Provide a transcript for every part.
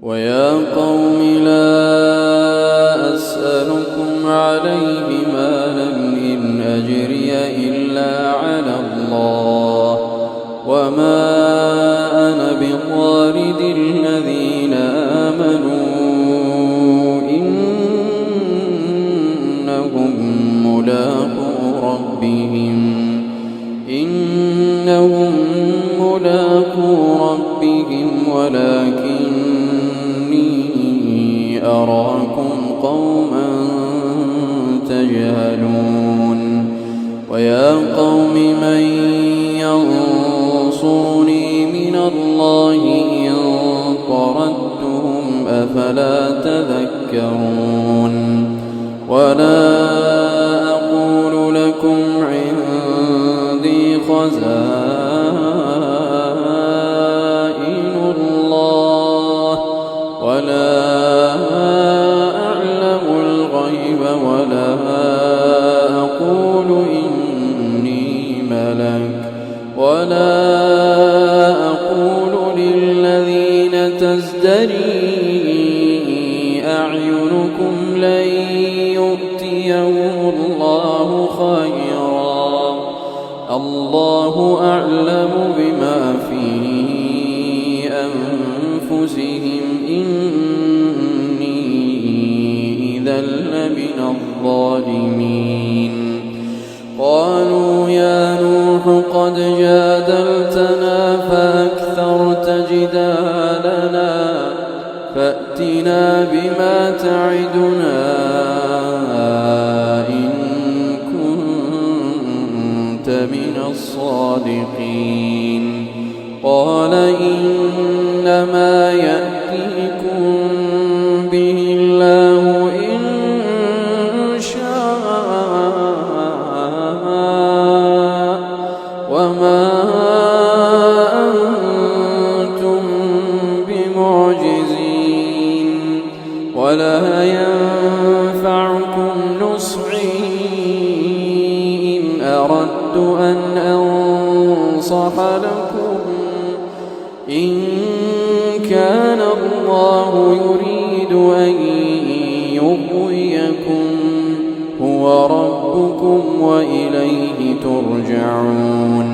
ويا قوم لا أسألكم عليه مالا إن أجري إلا على الله وما أنا بطارد الذين آمنوا إنهم ملاقو ربهم ولكني أراكم قوما تجهلون ويا قوم من ينصرني من الله إن طردتهم أفلا تذكرون ولا أقول لكم عندي خزائن الله ولا أعلم الغيب ولا أقول إني ملك ولا أقول للذين تزدري أعينكم لن يؤتيهم الله خيرا الله أعلم بما في أنفسهم إني إذا لمن الظالمين قالوا يا نوح قد جادلتنا فأكثرت جدالنا فأتنا بما تعدنا إن كنت من الصادقين قال إنما يأتيكم به الله إن شاء وما أنتم بمعجزين ولا ينفعكم نصحي إن أردت أن أنصح لكم إن كان الله يريد أن يغويكم هو ربكم وإليه ترجعون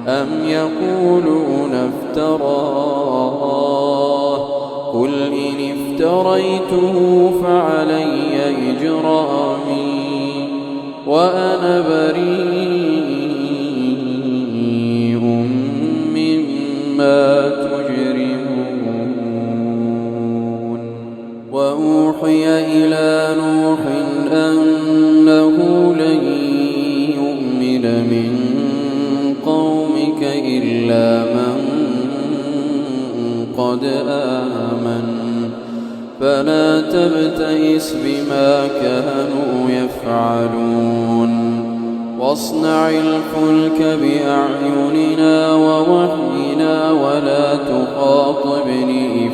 أم يقولون افتراه قل إن افتريته فعلي إجرامي وأنا بريء مما تجرمون وأوحي إلى نوح أنه لن يؤمن من قومك إلا من قد آمن فلا تبتئس بما كانوا يفعلون واصنع الفلك بأعيننا ووحينا ولا تخاطبني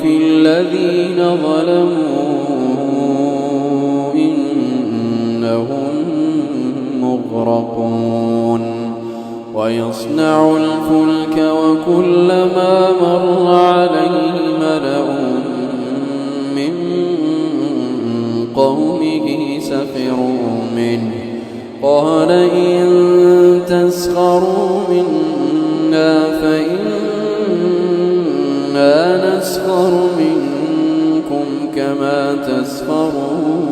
في الذين ظلموا إنهم مغرقون ويصنع الفلك وكلما مر عليه ملأ من قومه سخروا منه قال إن تسخروا منا فإنا نسخر منكم كما تسخرون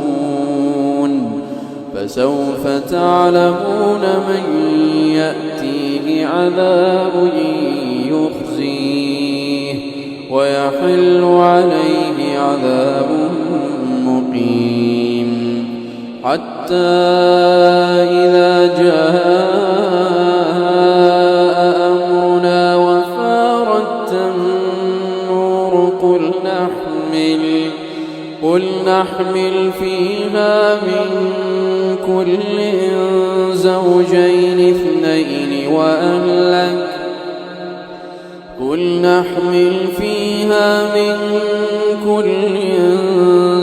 فسوف تعلمون من يأتيه عذاب يخزيه ويحل عليه عذاب مقيم حتى إذا جاء أمرنا وفارت النور قل نحمل فيها من كل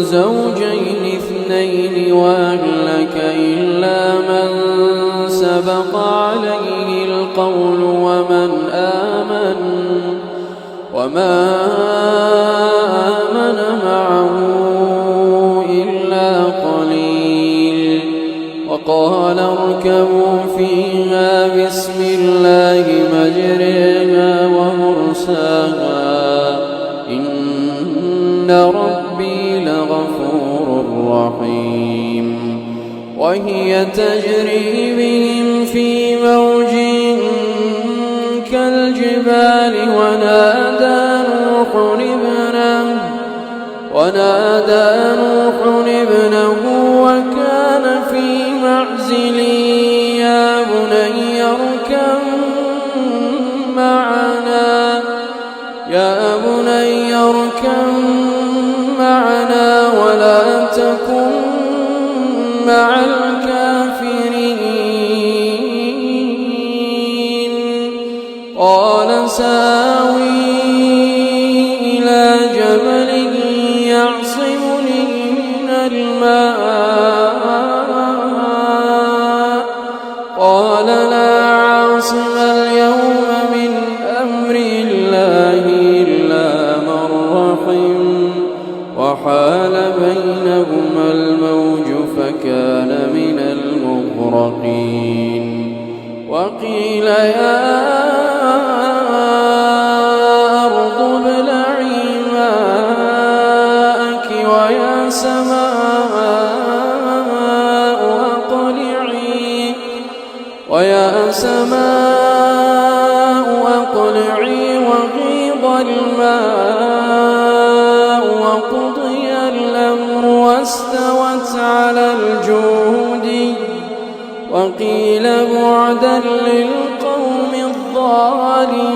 زوجين اثنين وأهلك إلا من سبق عليه القول وما آمن معه إلا قليل. وقال اركبوا فيها بسم الله مجريها ومرساها إن ربي لغفور رحيم. وهي تجري بهم في موج كالجبال ونادى نوح ابنه وكان في معزل يا بني اركب معنا ولا تكن مع الكافرين. قال ساوي إلى جبل يعصمني من الماء قال لا عاصم اليوم من أمر الله إلا من رحم وحال بينهما الموج فكان من المغرقين. وقيل يا أرض ابلعي ماءك ويا سماء أقلعي وغيض الماء وقضي الأمر واستوت على الجود وقيل بعدا للقوم الظالمين.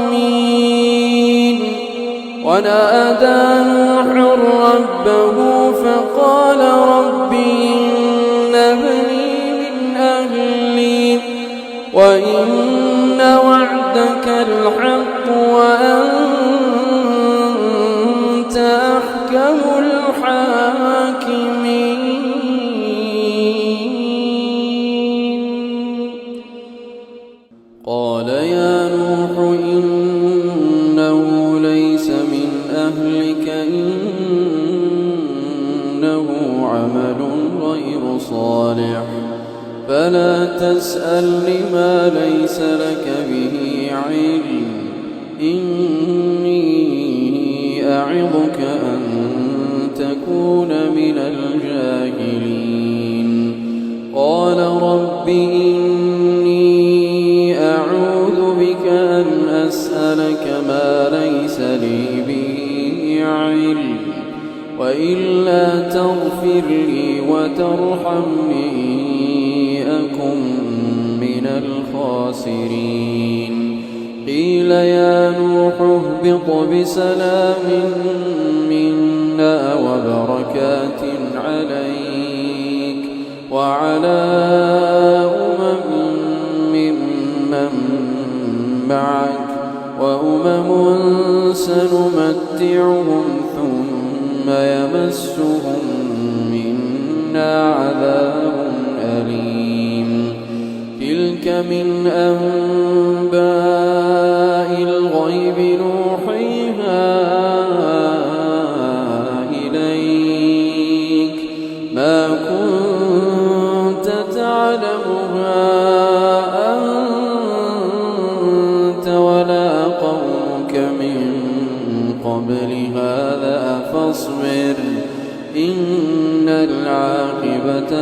ونادى نوح ربه فقال رب إن ابني من أهلي وإن وعدك الحق وأنت أحكم الحاكمين. قال يا نوح إنه ليس من أهلك إنه عمل غير صالح فلا تسألني ما ليس لك به علم إني أعظك أن تكون من الجاهلين. قال رب إني أعوذ بك أن أسألك ما ليس لي به علم وإلا تغفر لي وترحمني أكن من الخاسرين. قيل يا نوح اهبط بسلام منا وبركات عليك وعلى ممن معك وأمم سنمتعهم ثم يمسهم منا عذاب أليم. تلك من أنباء الغيب نوحيها إليك ما كنت تعلمها أنت ولا قومك من قبل هذا فاصبر إن العاقبة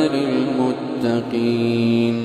للمتقين.